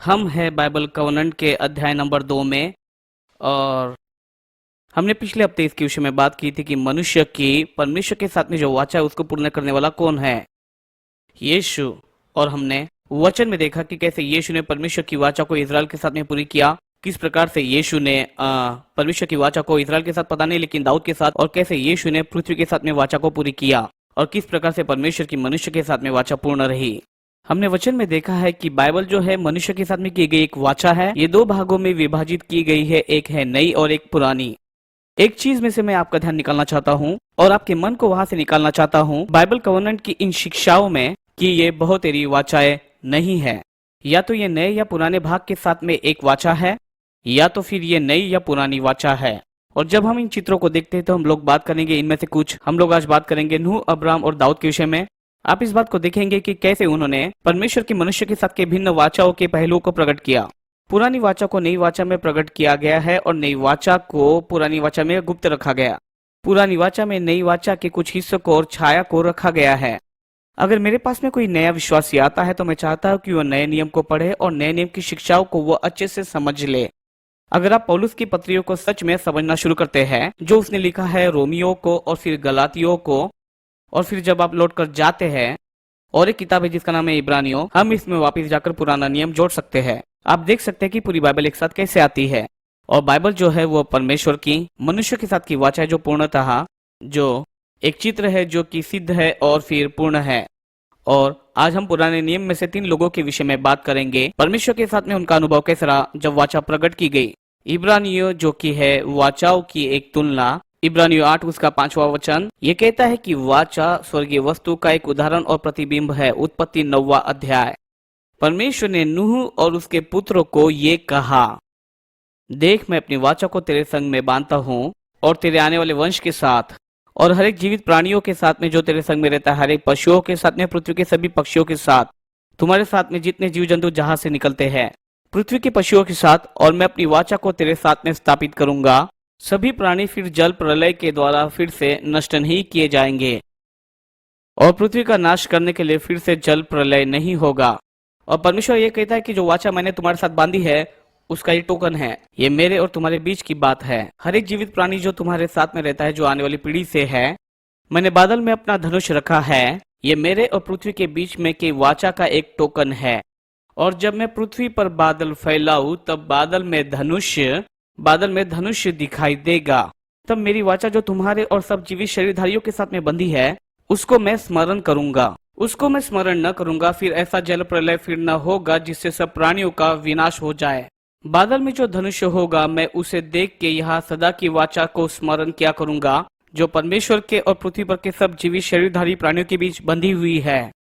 हम हैं Bible covenant के अध्याय नंबर 2 में। और हमने पिछले हफ्ते इसके विषय में बात की थी कि मनुष्य की परमेश्वर के साथ में जो वाचा है उसको पूर्ण करने वाला कौन है? यीशु। और हमने वचन में देखा कि कैसे यीशु ने परमेश्वर की वाचा को इजराइल के साथ में पूरी किया। किस प्रकार से यीशु ने परमेश्वर की वाचा को इजराइल के साथ पता नहीं लेकिन दाऊद के साथ, और कैसे यीशु ने पृथ्वी के साथ में वाचा को पूरी किया, और किस प्रकार से परमेश्वर की मनुष्य के साथ में वाचा पूर्ण रही। हमने वचन में देखा है कि बाइबल जो है मनुष्य के साथ में की गई एक वाचा है। ये 2 भागों में विभाजित की गई है, एक है नई और एक पुरानी। एक चीज में से मैं आपका ध्यान निकालना चाहता हूँ और आपके मन को वहां से निकालना चाहता हूँ बाइबल कवनेंट की इन शिक्षाओं में कि ये बहुतेरी वाचाएं नहीं है। या तो ये नए या पुराने भाग के साथ में एक वाचा है, या तो फिर ये नई या पुरानी वाचा है। और जब हम इन चित्रों को देखते हैं तो हम लोग बात करेंगे इनमें से कुछ। हम लोग आज बात करेंगे नूह, अब्राहम और दाऊद के विषय में। आप इस बात को देखेंगे कि कैसे उन्होंने परमेश्वर की मनुष्य के साथ के भिन्न वाचाओं के पहलुओं को प्रकट किया। पुरानी वाचा को नई वाचा में प्रकट किया गया है और नई वाचा को पुरानी वाचा में गुप्त रखा गया। पुरानी वाचा में नई वाचा के कुछ हिस्सों को और छाया को रखा गया है। अगर मेरे पास में कोई नया विश्वासी आता है तो मैं चाहता हूँ कि वह नए नियम को पढ़े और नए नियम की शिक्षाओं को वो अच्छे से समझ ले। अगर आप पौलुस की पत्रियों को सच में समझना शुरू करते हैं, जो उसने लिखा है रोमियो को और फिर गलातियों को, और फिर जब आप लौट कर जाते हैं और एक किताब है जिसका नाम है इब्रानियों, हम इसमें वापस जाकर पुराना नियम जोड़ सकते हैं। आप देख सकते हैं कि पूरी बाइबल एक साथ कैसे आती है। और बाइबल जो है वो परमेश्वर की मनुष्य के साथ की वाचा है, जो पूर्णतः जो एक चित्र है जो कि सिद्ध है और फिर पूर्ण है। और आज हम पुराने नियम में से 3 लोगों के विषय में बात करेंगे, परमेश्वर के साथ में उनका अनुभव कैसा रहा जब वाचा प्रकट की गई। इब्रानियों जो कि है वाचाओं की एक तुलना। इब्रानियों 8 उसका 5वां वचन ये कहता है कि वाचा स्वर्गीय वस्तु का एक उदाहरण और प्रतिबिंब है। उत्पत्ति 9वां अध्याय। परमेश्वर ने नूह और उसके पुत्रों को ये कहा, देख मैं अपनी वाचा को तेरे संग में बांधता हूँ और तेरे आने वाले वंश के साथ और हर एक जीवित प्राणियों के साथ में जो तेरे संग में रहता है, हर एक पशुओं के साथ में, पृथ्वी के सभी पक्षियों के साथ, तुम्हारे साथ में जितने जीव जंतु जहां से निकलते हैं, पृथ्वी के पशुओं के साथ, और मैं अपनी वाचा को तेरे साथ में स्थापित करूंगा। सभी प्राणी फिर जल प्रलय के द्वारा फिर से नष्ट नहीं किए जाएंगे और पृथ्वी का नाश करने के लिए फिर से जल प्रलय नहीं होगा। और परमेश्वर ये कहता है कि जो वाचा मैंने तुम्हारे साथ बांधी है उसका ये टोकन है। ये मेरे और तुम्हारे बीच की बात है। हर एक जीवित प्राणी जो तुम्हारे साथ में रहता है, जो आने वाली पीढ़ी से है, मैंने बादल में अपना धनुष रखा है। ये मेरे और पृथ्वी के बीच में के वाचा का एक टोकन है। और जब मैं पृथ्वी पर बादल फैलाऊं तब बादल में धनुष दिखाई देगा। तब मेरी वाचा जो तुम्हारे और सब जीवित शरीरधारियों के साथ में बंधी है उसको मैं स्मरण करूंगा। उसको मैं स्मरण न करूंगा, फिर ऐसा जल प्रलय फिर न होगा जिससे सब प्राणियों का विनाश हो जाए। बादल में जो धनुष होगा मैं उसे देख के यहाँ सदा की वाचा को स्मरण किया करूंगा, जो परमेश्वर के और पृथ्वी पर के सब जीवित शरीरधारी प्राणियों के बीच बंधी हुई है।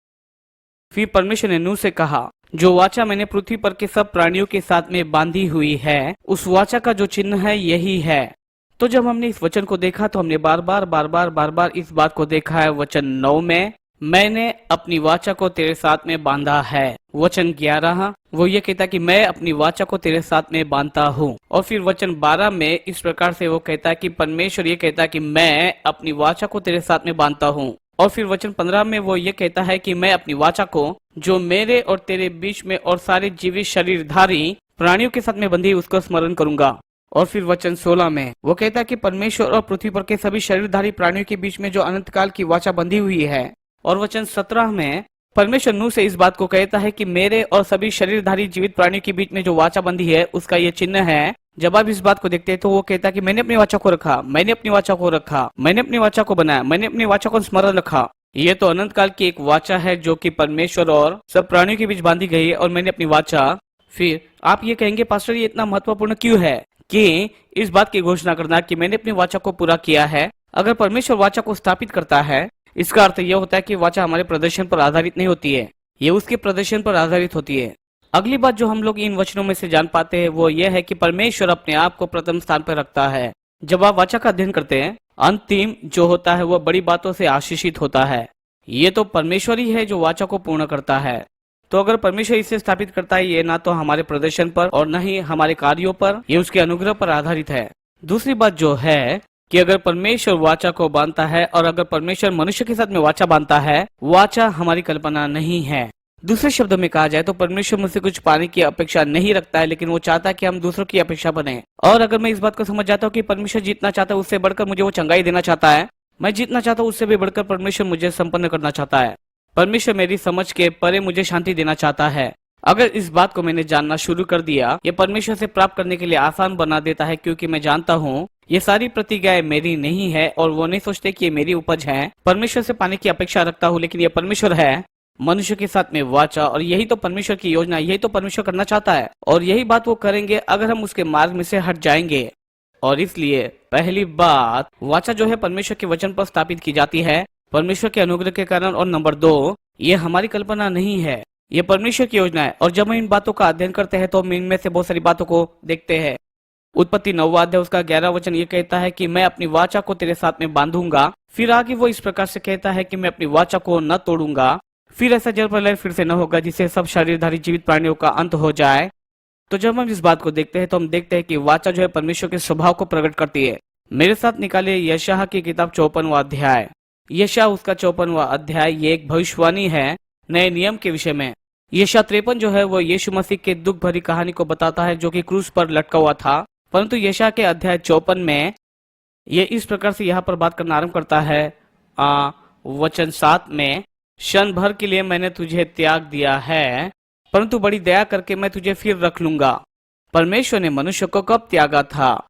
फिर परमेश्वर ने नूह से कहा, जो वाचा मैंने पृथ्वी पर के सब प्राणियों के साथ में बांधी हुई है, उस वाचा का जो चिन्ह है यही है। तो जब हमने इस वचन को देखा तो हमने बार बार इस बात को देखा है। वचन 9 में मैंने अपनी वाचा को तेरे साथ में बांधा है। वचन 11 वो ये कहता कि मैं अपनी वाचा को तेरे साथ में बांधता हूँ। और फिर वचन 12 में इस प्रकार से वो कहता है कि परमेश्वर ये कहता है कि मैं अपनी वाचा को तेरे साथ में बांधता हूँ। और फिर वचन 15 में वो ये कहता है कि मैं अपनी वाचा को जो मेरे और तेरे बीच में और सारे जीवित शरीरधारी प्राणियों के साथ में बंधी उसको स्मरण करूंगा। और फिर वचन 16 में वो कहता है कि परमेश्वर और पृथ्वी पर के सभी शरीरधारी प्राणियों के बीच में जो अनंत काल की वाचा बंधी हुई है। और वचन 17 में परमेश्वर नूह से इस बात को कहता है कि मेरे और सभी शरीरधारी जीवित प्राणियों के बीच में जो वाचा बंधी है उसका ये चिन्ह है। जब आप इस बात को देखते हैं तो वो कहता है कि मैंने अपनी वाचा को रखा, मैंने अपनी वाचा को रखा, मैंने अपनी वाचा को बनाया, मैंने अपनी वाचा को स्मरण रखा। ये तो अनंत काल की एक वाचा है जो कि परमेश्वर और सब प्राणियों के बीच बांधी गई है। और मैंने अपनी वाचा, फिर आप ये कहेंगे पास्टर ये इतना महत्वपूर्ण क्यों है कि इस बात की घोषणा करना कि मैंने अपनी वाचा को पूरा किया है। अगर परमेश्वर वाचा को स्थापित करता है इसका अर्थ यह होता है कि वाचा हमारे प्रदर्शन पर आधारित नहीं होती है, ये उसके प्रदर्शन पर आधारित होती है। अगली बात जो हम लोग इन वचनों में से जान पाते हैं वो ये है कि परमेश्वर अपने आप को प्रथम स्थान पर रखता है। जब आप वाचा का अध्ययन करते हैं, अंतिम जो होता है वह बड़ी बातों से आशीषित होता है। ये तो परमेश्वर ही है जो वाचा को पूर्ण करता है। तो अगर परमेश्वर इसे स्थापित करता है, ये ना तो हमारे प्रदर्शन पर और न ही हमारे कार्यों पर, ये उसके अनुग्रह पर आधारित है। दूसरी बात जो है कि अगर परमेश्वर वाचा को बांधता है और अगर परमेश्वर मनुष्य के साथ में वाचा बांधता है, वाचा हमारी कल्पना नहीं है। दूसरे शब्दों में कहा जाए तो परमेश्वर मुझसे कुछ पाने की अपेक्षा नहीं रखता है, लेकिन वो चाहता है कि हम दूसरों की अपेक्षा बने। और अगर मैं इस बात को समझ जाता हूँ कि परमेश्वर जितना चाहता है उससे बढ़कर मुझे वो चंगाई देना चाहता है, मैं जितना चाहता हूँ उससे भी बढ़कर परमेश्वर मुझे संपन्न करना चाहता है। परमेश्वर मेरी समझ के परे मुझे शांति देना चाहता है। अगर इस बात को मैंने जानना शुरू कर दिया, ये परमेश्वर से प्राप्त करने के लिए आसान बना देता है, क्योंकि मैं जानता हूँ ये सारी प्रतिज्ञाएं मेरी नहीं है और वो नहीं सोचते कि ये मेरी उपज है। परमेश्वर से पाने की अपेक्षा रखता हूँ, लेकिन ये परमेश्वर है मनुष्य के साथ में वाचा, और यही तो परमेश्वर की योजना, यही तो परमेश्वर करना चाहता है। और यही बात वो करेंगे अगर हम उसके मार्ग में से हट जाएंगे। और इसलिए पहली बात, वाचा जो है परमेश्वर के वचन पर स्थापित की जाती है परमेश्वर के अनुग्रह के कारण। और नंबर 2, ये हमारी कल्पना नहीं है, ये परमेश्वर की योजना है। और जब हम इन बातों का अध्ययन करते हैं तो हम इनमें से बहुत सारी बातों को देखते हैं। उत्पत्ति 9वां अध्याय उसका 11वां वचन ये कहता है कि मैं अपनी वाचा को तेरे साथ में बांधूंगा। फिर आगे वो इस प्रकार से कहता है कि मैं अपनी वाचा को न तोड़ूंगा। फिर ऐसा जल प्रलय फिर से न होगा जिससे सब शरीरधारी जीवित प्राणियों का अंत हो जाए। तो जब हम इस बात को देखते हैं तो हम देखते हैं कि वाचा जो है परमेश्वर के स्वभाव को प्रकट करती है। मेरे साथ निकाले यशाह की किताब 54वां अध्याय। यशाह उसका 54वां अध्याय ये एक भविष्यवाणी है नए नियम के विषय में। यशाह 53 जो है वो यीशु मसीह के दुख भरी कहानी को बताता है जो कि क्रूस पर लटका हुआ था। परंतु यशाह के अध्याय 54 में ये इस प्रकार से यहाँ पर बात करना आरंभ करता है। वचन 7 में, क्षण भर के लिए मैंने तुझे त्याग दिया है, परंतु बड़ी दया करके मैं तुझे फिर रख लूंगा। परमेश्वर ने मनुष्य को कब त्यागा था?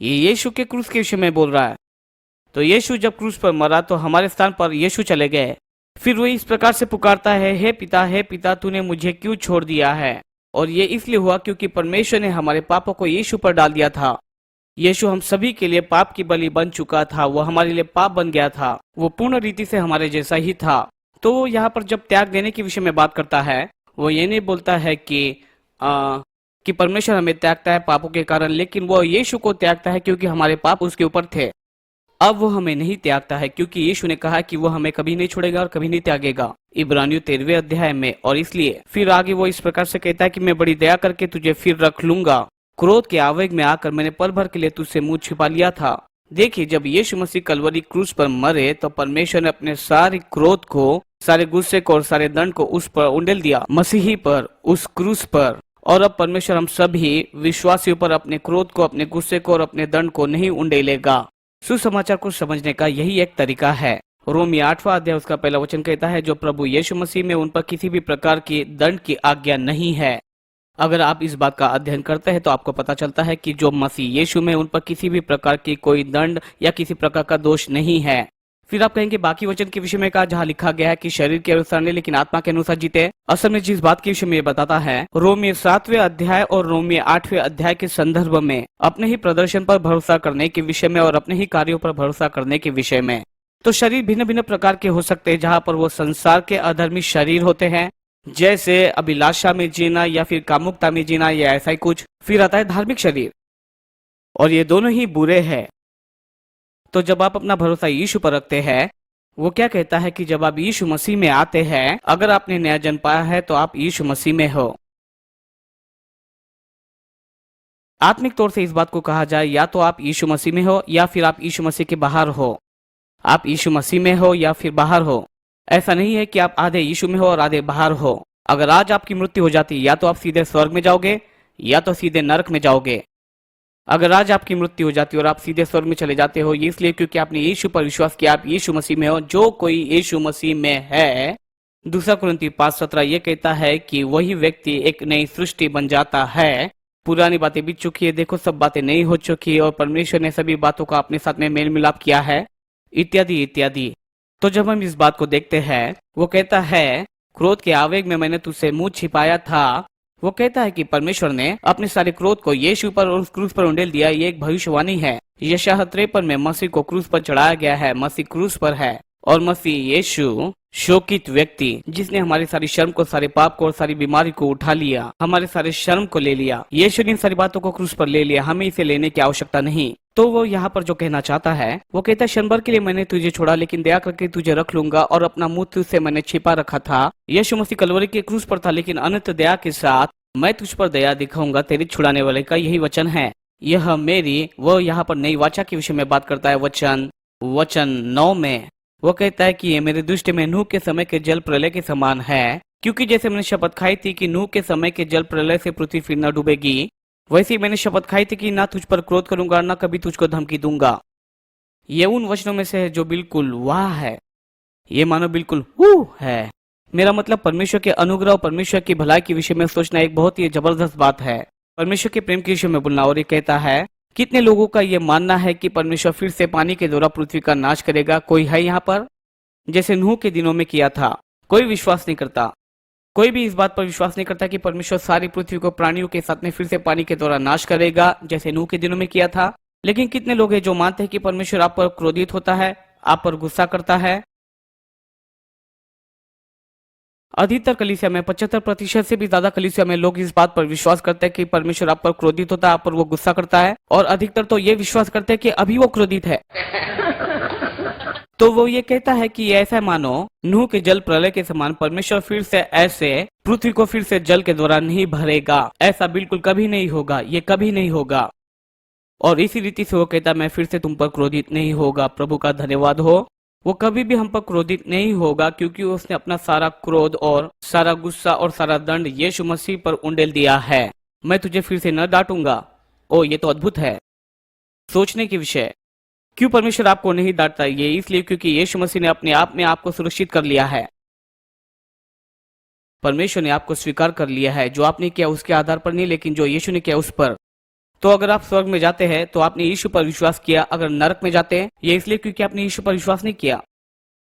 ये यीशु के क्रूस के विषय में बोल रहा है। तो यीशु जब क्रूस पर मरा तो हमारे स्थान पर यीशु चले गए। फिर वो इस प्रकार से पुकारता है, हे पिता, तूने मुझे क्यों छोड़ दिया है? और ये इसलिए हुआ क्योंकि परमेश्वर ने हमारे पापों को यीशु पर डाल दिया था। यीशु हम सभी के लिए पाप की बलि बन चुका था, वो हमारे लिए पाप बन गया था, वो पूर्ण रीति से हमारे जैसा ही था। तो यहाँ पर जब त्याग देने के विषय में बात करता है, वो ये नहीं बोलता है कि परमेश्वर हमें त्यागता है पापों के कारण, लेकिन वो यीशु को त्यागता है क्योंकि हमारे पाप उसके ऊपर थे। अब वो हमें नहीं त्यागता है क्योंकि यीशु ने कहा कि वो हमें कभी नहीं छोड़ेगा और कभी नहीं त्यागेगा, इब्रानियों 13वें अध्याय में। और इसलिए फिर आगे वो इस प्रकार से कहता है कि मैं बड़ी दया करके तुझे फिर रख लूंगा। क्रोध के आवेग में आकर मैंने पल भर के लिए तुझसे मुंह छिपा लिया था। देखिए, जब यीशु मसीह कलवरी क्रूस पर मरे तो परमेश्वर ने अपने सारे क्रोध को, सारे गुस्से को और सारे दंड को उस पर उंडेल दिया, मसीही पर, उस क्रूस पर। और अब परमेश्वर हम सभी विश्वासियों पर अपने क्रोध को, अपने गुस्से को और अपने दंड को नहीं उंडेलेगा। सुसमाचार को समझने का यही एक तरीका है। रोमी 8वां अध्याय उसका पहला वचन कहता है, जो प्रभु यीशु मसीह में उन पर किसी भी प्रकार की दंड की आज्ञा नहीं है। अगर आप इस बात का अध्ययन करते हैं तो आपको पता चलता है कि जो मसीह यीशु में उन पर किसी भी प्रकार की कोई दंड या किसी प्रकार का दोष नहीं है। फिर आप कहेंगे बाकी वचन के विषय में कहा जहाँ लिखा गया है कि शरीर के अनुसार नहीं लेकिन आत्मा के अनुसार जीते। असल में जिस बात के विषय में ये बताता है, रोमी 7वें अध्याय और रोमी 8वें अध्याय के संदर्भ में अपने ही प्रदर्शन पर भरोसा करने के विषय में और अपने ही कार्यों पर भरोसा करने के विषय में। तो शरीर भिन्न भिन्न प्रकार के हो सकते हैं, जहाँ पर वो संसार के अधर्मी शरीर होते हैं, जैसे अभिलाषा में जीना या फिर कामुकता में जीना या ऐसा ही कुछ। फिर आता है धार्मिक शरीर, और ये दोनों ही बुरे हैं। तो जब आप अपना भरोसा यीशु पर रखते हैं, वो क्या कहता है कि जब आप यीशु मसीह में आते हैं, अगर आपने नया जन्म पाया है तो आप यीशु मसीह में हो। आत्मिक तौर से इस बात को कहा जाए, या तो आप यीशु मसीह में हो या फिर आप यीशु मसीह के बाहर हो। आप यीशु मसीह में हो या फिर बाहर हो। ऐसा नहीं है कि आप आधे यीशु में हो और आधे बाहर हो। अगर आज आपकी मृत्यु हो जाती, या तो आप सीधे स्वर्ग में जाओगे या तो सीधे नरक में जाओगे। अगर आज आपकी मृत्यु हो जाती और आप सीधे स्वर्ग में चले जाते हो, ये इसलिए क्योंकि आपने यीशु पर विश्वास किया, आप यीशु मसीह में हो। जो कोई यीशु मसीह में है, 2 कुरिन्थी 5:17 ये कहता है कि वही व्यक्ति एक नई सृष्टि बन जाता है। पुरानी बातें बीत चुकी है, देखो सब बातें नई हो चुकी है और परमेश्वर ने सभी बातों का अपने साथ में मेल मिलाप किया है, इत्यादि इत्यादि। तो जब हम इस बात को देखते हैं, वो कहता है क्रोध के आवेग में मैंने तुझसे मुंह छिपाया था। वो कहता है कि परमेश्वर ने अपने सारे क्रोध को यीशु पर और उस क्रूस पर उंडेल दिया। ये एक भविष्यवाणी है। यशायाह 53 में मसीह को क्रूस पर चढ़ाया गया है, मसीह क्रूस पर है और मसीह यीशु शोकित व्यक्ति जिसने हमारी सारी शर्म को, सारे पाप को और सारी बीमारी को उठा लिया, हमारे सारे शर्म को ले लिया। यीशु ने इन सारी बातों को क्रूस पर ले लिया, हमें इसे लेने की आवश्यकता नहीं। तो वो यहाँ पर जो कहना चाहता है, वो कहता है क्षण भर के लिए मैंने तुझे छोड़ा लेकिन दया करके तुझे रख लूंगा और अपना मुंह तुझसे मैंने छिपा रखा था। यीशु मसीह कलवरी के क्रूस पर था, लेकिन अनंत दया के साथ मैं तुझ पर दया दिखाऊंगा, तेरी छुड़ाने वाले का यही वचन है। यह मेरी, वो यहाँ पर नई वाचा के विषय में बात करता है। वचन 9 में वो कहता है कि ये मेरे दृष्टि में नूह के समय के जल प्रलय के समान है, क्योंकि जैसे मैंने शपथ खाई थी कि नूह के समय के जल प्रलय से पृथ्वी फिर न डूबेगी, वैसे ही मैंने शपथ खाई थी कि ना तुझ पर क्रोध करूंगा, ना कभी तुझको धमकी दूंगा। ये उन वचनों में से है जो बिल्कुल वाह है। ये मानो बिल्कुल है। मेरा मतलब परमेश्वर के अनुग्रह और परमेश्वर की भलाई के विषय में सोचना एक बहुत ही जबरदस्त बात है। परमेश्वर के प्रेम के विषय में बोलना। और ये कहता है, कितने लोगों का ये मानना है कि परमेश्वर फिर से पानी के द्वारा पृथ्वी का नाश करेगा? कोई है यहाँ पर? जैसे नूह के दिनों में किया था। कोई विश्वास नहीं करता। कोई भी इस बात पर विश्वास नहीं करता कि परमेश्वर सारी पृथ्वी को प्राणियों के साथ में फिर से पानी के द्वारा नाश करेगा, जैसे नूह के दिनों में किया था। लेकिन कितने लोग हैं जो मानते हैं कि परमेश्वर आप पर क्रोधित होता है, आप पर गुस्सा करता है? अधिकतर कलीसिया में 75% से भी ज्यादा कलीसिया में लोग इस बात पर विश्वास करते हैं कि परमेश्वर आप पर क्रोधित होता है, आप पर वो गुस्सा करता है, और अधिकतर तो ये विश्वास करते हैं कि अभी वो क्रोधित है। तो वो ये कहता है कि ऐसा मानो नूह के जल प्रलय के समान परमेश्वर फिर से ऐसे पृथ्वी को फिर से जल के द्वारा नहीं भरेगा। ऐसा बिल्कुल कभी नहीं होगा, ये कभी नहीं होगा। और इसी रीति से वो कहता, मैं फिर से तुम पर क्रोधित नहीं होगा। प्रभु का धन्यवाद हो। वो कभी भी हम पर क्रोधित नहीं होगा, क्योंकि उसने अपना सारा क्रोध और सारा गुस्सा और सारा दंड यीशु मसीह पर उंडेल दिया है। मैं तुझे फिर से न डांटूंगा। ओ, ये तो अद्भुत है। सोचने की विषय। क्यों परमेश्वर आपको नहीं डांटता? ये इसलिए क्योंकि यीशु मसीह ने अपने आप में आपको सुरक्षित कर लिया है। परमेश्वर ने आपको स्वीकार कर लिया है, जो आपने किया उसके आधार पर नहीं, लेकिन जो यीशु ने किया उस पर। तो अगर आप स्वर्ग में जाते हैं तो आपने यीशु पर विश्वास किया। अगर नरक में जाते हैं, ये इसलिए क्योंकि आपने यीशु पर विश्वास नहीं किया।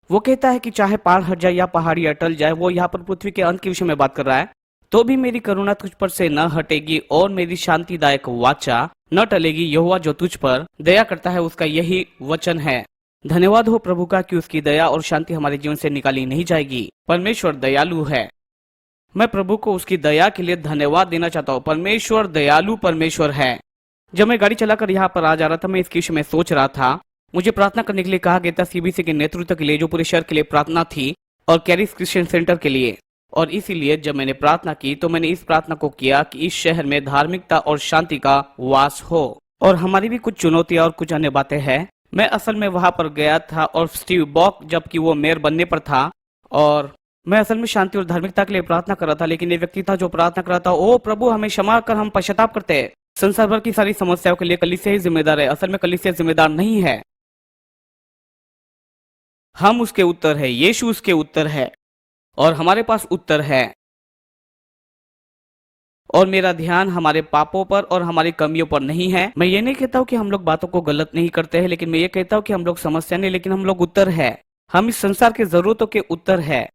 वो कहता है कि चाहे पहाड़ हट जाए या पहाड़ी अटल जाए, वो यहाँ पर पृथ्वी के अंत के विषय में बात कर रहा है, तो भी मेरी करुणा तुझ पर से न हटेगी और मेरी शांतिदायक वाचा न टलेगी। यहोवा जो तुझ पर दया करता है, उसका यही वचन है। धन्यवाद हो प्रभु का कि उसकी दया और शांति हमारे जीवन से निकाली नहीं जाएगी। परमेश्वर दयालु है। मैं प्रभु को उसकी दया के लिए धन्यवाद देना चाहता हूँ। परमेश्वर दयालु परमेश्वर है। जब मैं गाड़ी चलाकर यहाँ पर आ जा रहा था, मैं इसके विषय में सोच रहा था। मुझे प्रार्थना करने के लिए कहा गया था सीबीसी के नेतृत्व के लिए, जो पूरे शहर के लिए प्रार्थना थी, और कैरिस क्रिश्चियन सेंटर के लिए। और इसीलिए जब मैंने प्रार्थना की तो मैंने इस प्रार्थना को किया कि इस शहर में धार्मिकता और शांति का वास हो। और हमारी भी कुछ चुनौतियां और कुछ अन्य बातें हैं। मैं असल में वहां पर गया था और स्टीव बॉक जबकि वो मेयर बनने पर था, और मैं असल में शांति और धार्मिकता के लिए प्रार्थना कर रहा था। लेकिन ये व्यक्ति था जो प्रार्थना कर रहा था, ओ प्रभु हमें क्षमा कर, हम पश्चाताप करते हैं। संसार भर की सारी समस्याओं के लिए कलीसिया ही जिम्मेदार है। असल में कलीसिया जिम्मेदार नहीं है, हम उसके उत्तर है। यीशु उसके उत्तर है और हमारे पास उत्तर है। और मेरा ध्यान हमारे पापों पर और हमारी कमियों पर नहीं है। मैं ये नहीं कहता हूँ कि हम लोग बातों को गलत नहीं करते हैं, लेकिन मैं ये कहता हूँ कि हम लोग समस्या नहीं, लेकिन हम लोग उत्तर है। हम इस संसार के जरूरतों के उत्तर है।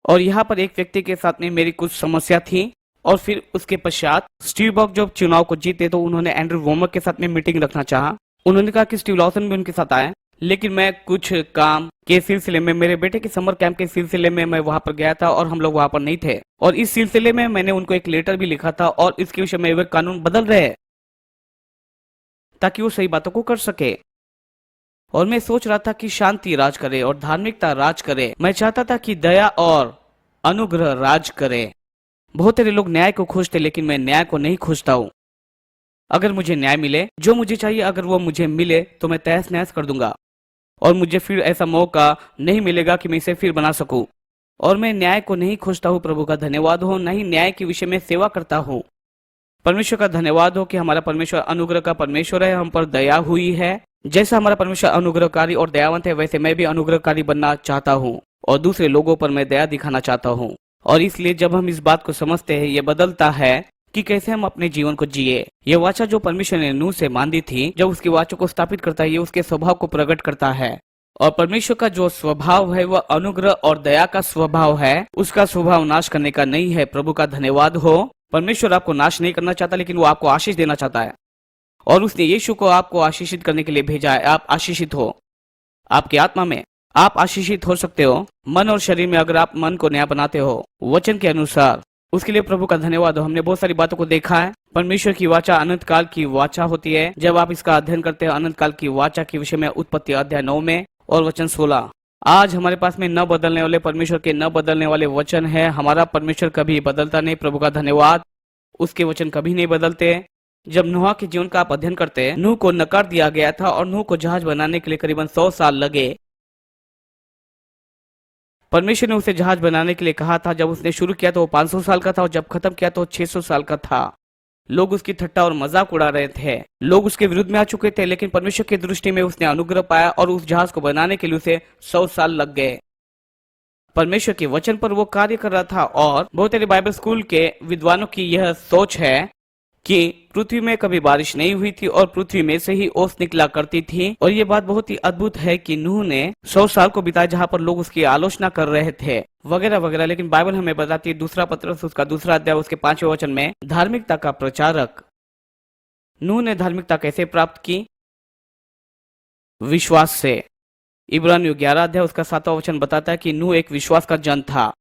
और यहाँ पर एक व्यक्ति के साथ में मेरी कुछ समस्या थी, और फिर उसके पश्चात स्टीव बॉक जब चुनाव को जीते तो उन्होंने एंड्रू वोमर के साथ में मीटिंग रखना चाहा। उन्होंने कहा कि स्टीव लॉसन भी उनके साथ आए, लेकिन मैं कुछ काम के सिलसिले में, मेरे बेटे के समर कैंप के सिलसिले में मैं वहां पर गया था और हम लोग वहां पर नहीं थे। और इस सिलसिले में मैंने उनको एक लेटर भी लिखा था, और इसके विषय में वे कानून बदल रहे हैं ताकि वो सही बातों को कर सके। और मैं सोच रहा था कि शांति राज करे और धार्मिकता राज करे। मैं चाहता था कि दया और अनुग्रह राज करे। बहुत सारे लोग न्याय को खोजते, लेकिन मैं न्याय को नहीं खोजता हूँ। अगर मुझे न्याय मिले, जो मुझे चाहिए, अगर वो मुझे मिले तो मैं तहस नहस कर दूंगा, और मुझे फिर ऐसा मौका नहीं मिलेगा कि मैं इसे फिर बना सकूं। और मैं न्याय को नहीं खोजता हूँ। प्रभु का धन्यवाद हो। नहीं न्याय के विषय में सेवा करता हूँ। परमेश्वर का धन्यवाद हो कि हमारा परमेश्वर अनुग्रह का परमेश्वर है। हम पर दया हुई है। जैसा हमारा परमेश्वर अनुग्रहकारी और दयावंत है, वैसे मैं भी अनुग्रहकारी बनना चाहता हूँ और दूसरे लोगों पर मैं दया दिखाना चाहता हूँ। और इसलिए जब हम इस बात को समझते हैं, ये बदलता है कि कैसे हम अपने जीवन को जिए। ये वाचा जो परमेश्वर ने नूह से बांधी थी, जब उसकी वाचा को स्थापित करता है, ये उसके स्वभाव को प्रकट करता है। और परमेश्वर का जो स्वभाव है वह अनुग्रह और दया का स्वभाव है। उसका स्वभाव नाश करने का नहीं है। प्रभु का धन्यवाद हो। परमेश्वर आपको नाश नहीं करना चाहता, लेकिन वो आपको आशीष देना चाहता है। और उसने यीशु को आपको आशीषित करने के लिए भेजा है। आप आशीषित हो। आपकी आत्मा में आप आशीषित हो सकते हो। मन और शरीर में अगर आप मन को नया बनाते हो वचन के अनुसार, उसके लिए प्रभु का धन्यवाद हो। हमने बहुत सारी बातों को देखा है। परमेश्वर की वाचा अनंत काल की वाचा होती है। जब आप इसका अध्ययन करते हैं अनंत काल की वाचा के विषय में, उत्पत्ति अध्याय 9 में और वचन 16, आज हमारे पास में न बदलने वाले परमेश्वर के न बदलने वाले वचन है। हमारा परमेश्वर कभी बदलता नहीं। प्रभु का धन्यवाद। उसके वचन कभी नहीं बदलते। जब नूह के जीवन का आप अध्ययन करते हैं, नूह को नकार दिया गया था और नूह को जहाज बनाने के लिए करीबन 100 साल लगे। परमेश्वर ने उसे जहाज बनाने के लिए कहा था। जब उसने शुरू किया तो वो 500 साल का था और जब खत्म किया तो वो 600 साल का था। लोग उसकी ठट्टा और मजाक उड़ा रहे थे, लोग उसके विरुद्ध में आ चुके थे, लेकिन परमेश्वर की दृष्टि में उसने अनुग्रह पाया और उस जहाज को बनाने के लिए उसे 100 साल लग गए। परमेश्वर के वचन पर वो कार्य कर रहा था और बहुत सारे बाइबल स्कूल के विद्वानों की यह सोच है कि पृथ्वी में कभी बारिश नहीं हुई थी और पृथ्वी में से ही ओस निकला करती थी। और ये बात बहुत ही अद्भुत है कि नूह ने 100 साल को बिताया जहाँ पर लोग उसकी आलोचना कर रहे थे वगैरह वगैरह। लेकिन बाइबल हमें बताती है, दूसरा पत्रस उसका दूसरा अध्याय उसके 5वें वचन में, धार्मिकता का प्रचारक। नूह ने धार्मिकता कैसे प्राप्त की? विश्वास से। इब्रानियों 11 अध्याय उसका 7वां वचन बताता है कि नूह एक विश्वास का जन था।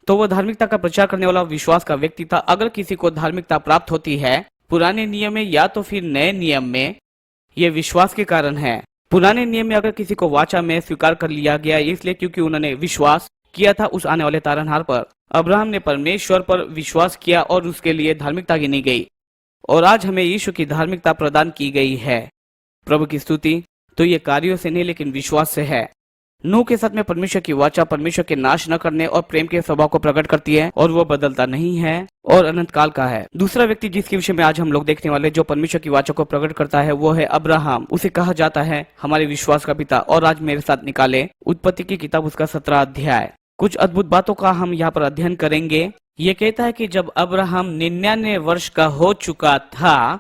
तो वह धार्मिकता का प्रचार करने वाला विश्वास का व्यक्ति था। अगर किसी को धार्मिकता प्राप्त होती है पुराने नियम में या तो फिर नए नियम में, यह विश्वास के कारण है। पुराने नियम में अगर किसी को वाचा में स्वीकार कर लिया गया इसलिए क्योंकि उन्होंने विश्वास किया था उस आने वाले तारनहार पर। अब्राहम ने परमेश्वर पर विश्वास किया और उसके लिए धार्मिकता गिनी गई और आज हमें यीशु की धार्मिकता प्रदान की गई है। प्रभु की स्तुति। तो ये कार्यों से नहीं लेकिन विश्वास से है। नूह के साथ में परमेश्वर की वाचा परमेश्वर के नाश न करने और प्रेम के स्वभाव को प्रकट करती है और वो बदलता नहीं है और अनंत काल का है। दूसरा व्यक्ति जिसके विषय में आज हम लोग देखने वाले जो परमेश्वर की वाचा को प्रकट करता है वो है अब्राहम। उसे कहा जाता है हमारे विश्वास का पिता। और आज मेरे साथ निकाले उत्पत्ति की किताब उसका 17 अध्याय। कुछ अद्भुत बातों का हम यहाँ पर अध्ययन करेंगे। ये कहता है कि जब अब्राहम 99 वर्ष का हो चुका था,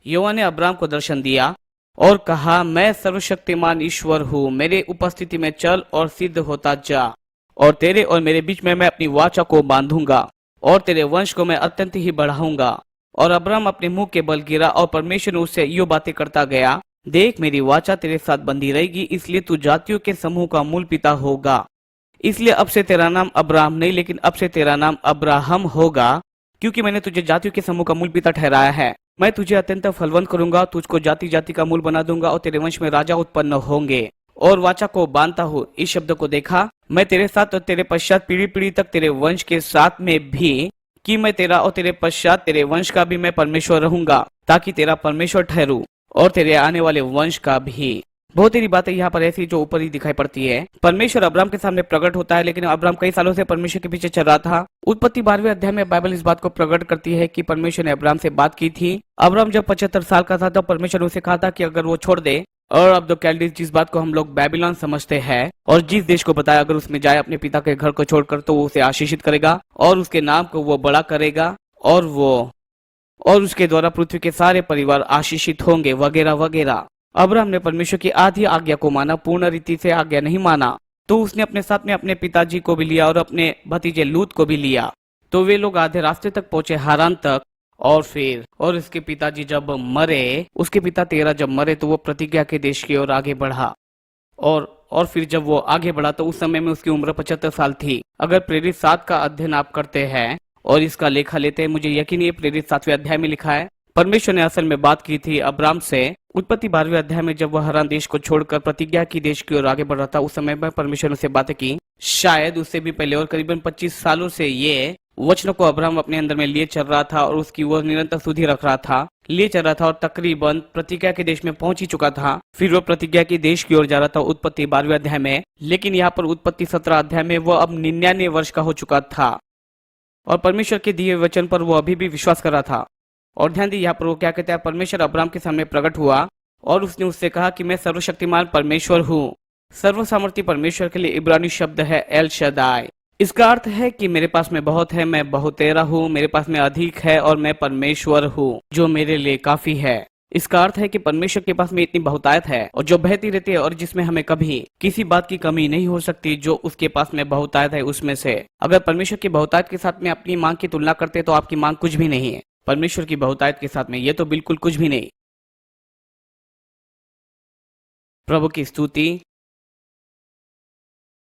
यहोवा ने अब्राहम को दर्शन दिया और कहा, मैं सर्वशक्तिमान ईश्वर हूँ, मेरे उपस्थिति में चल और सिद्ध होता जा और तेरे और मेरे बीच में मैं अपनी वाचा को बांधूंगा और तेरे वंश को मैं अत्यंत ही बढ़ाऊंगा। और अब्राहम अपने मुंह के बल गिरा और परमेश्वर ने उससे यो बातें करता गया, देख मेरी वाचा तेरे साथ बंधी रहेगी, इसलिए तू जातियों के समूह का मूल पिता होगा। इसलिए अब से तेरा नाम अब्राहम नहीं लेकिन अब से तेरा नाम अब्राहम होगा, क्योंकि मैंने तुझे जातियों के समूह का मूल पिता ठहराया है। मैं तुझे अत्यंत फलवंत करूंगा, तुझको जाति जाति का मूल बना दूंगा और तेरे वंश में राजा उत्पन्न होंगे। और वाचा को बांधता हूँ, इस शब्द को देखा, मैं तेरे साथ और तेरे पश्चात पीढ़ी पीढ़ी तक तेरे वंश के साथ में भी, कि मैं तेरा और तेरे पश्चात तेरे वंश का भी मैं परमेश्वर रहूंगा, ताकि तेरा परमेश्वर ठहरूं और तेरे आने वाले वंश का भी। बहुत सारी बातें यहाँ पर ऐसी जो ऊपर ही दिखाई पड़ती है। परमेश्वर अब्राहम के सामने प्रकट होता है, लेकिन अब्राहम कई सालों से परमेश्वर के पीछे चल रहा था। उत्पत्ति 12वें अध्याय में बाइबल इस बात को प्रकट करती है कि परमेश्वर ने अब्राहम से बात की थी। अब्राहम जब 75 साल का था तब परमेश्वर ने उसे कहा था कि अगर वो छोड़ दे और अब कैलडीज, जिस बात को हम लोग बेबीलोन समझते हैं, और जिस देश को बताया अगर उसमें जाए अपने पिता के घर को छोड़कर तो वो उसे आशीषित करेगा और उसके नाम को वो बड़ा करेगा और उसके द्वारा पृथ्वी के सारे परिवार आशीषित होंगे वगैरह वगैरह। अब्राहम ने परमेश्वर की आधी आज्ञा को माना, पूर्ण रीति से आज्ञा नहीं माना। तो उसने अपने साथ में अपने पिताजी को भी लिया और अपने भतीजे लूत को भी लिया। तो वे लोग आधे रास्ते तक पहुंचे, हारान तक। और उसके पिताजी जब मरे, उसके पिता तेरह जब मरे तो वो प्रतिज्ञा के देश की ओर आगे बढ़ा। और फिर जब वो आगे बढ़ा तो उस समय में उसकी उम्र 75 साल थी। अगर प्रेरित 7 का अध्ययन आप करते हैं और इसका लेखा लेते हैं, मुझे यकीन है प्रेरित 7वें अध्याय में लिखा है, परमेश्वर ने असल में बात की थी अब्राम से। उत्पत्ति 12वें अध्याय में जब वह हरान देश को छोड़कर प्रतिज्ञा की देश की ओर आगे बढ़ रहा था, उस समय में परमेश्वर ने उससे बातें की, शायद उससे भी पहले। और करीबन 25 सालों से ये वचनों को अब्राहम अपने अंदर में लिए चल रहा था और उसकी वो निरंतर सुधि रख रहा था, लिए चल रहा था और तकरीबन प्रतिज्ञा के देश में पहुंच ही चुका था। फिर वो प्रतिज्ञा के देश की ओर जा रहा था उत्पत्ति 12वें अध्याय में। लेकिन यहाँ पर उत्पत्ति 17 अध्याय में वो अब 99 वर्ष का हो चुका था और परमेश्वर के दिए वचन पर वो अभी भी विश्वास कर रहा था। और ध्यान दी यहाँ पर वो क्या कहता है, परमेश्वर अब्राहम के सामने प्रकट हुआ और उसने उससे कहा कि मैं सर्वशक्तिमान परमेश्वर हूँ। सर्वसामर्थी परमेश्वर के लिए इब्रानी शब्द है एल शदाई। इसका अर्थ है कि मेरे पास में बहुत है, मैं बहुतेरा हूँ, मेरे पास में अधिक है और मैं परमेश्वर हूँ जो मेरे लिए काफी है। इसका अर्थ है कि परमेश्वर के पास में इतनी बहुतायत है और जो बहती रहती है और जिसमें हमें कभी किसी बात की कमी नहीं हो सकती, जो उसके पास में बहुतायत है उसमें से। अगर परमेश्वर की बहुतायत के साथ में अपनी मांग की तुलना करते तो आपकी मांग कुछ भी नहीं है। परमेश्वर की बहुतायत के साथ में ये तो बिल्कुल कुछ भी नहीं। प्रभु की स्तुति।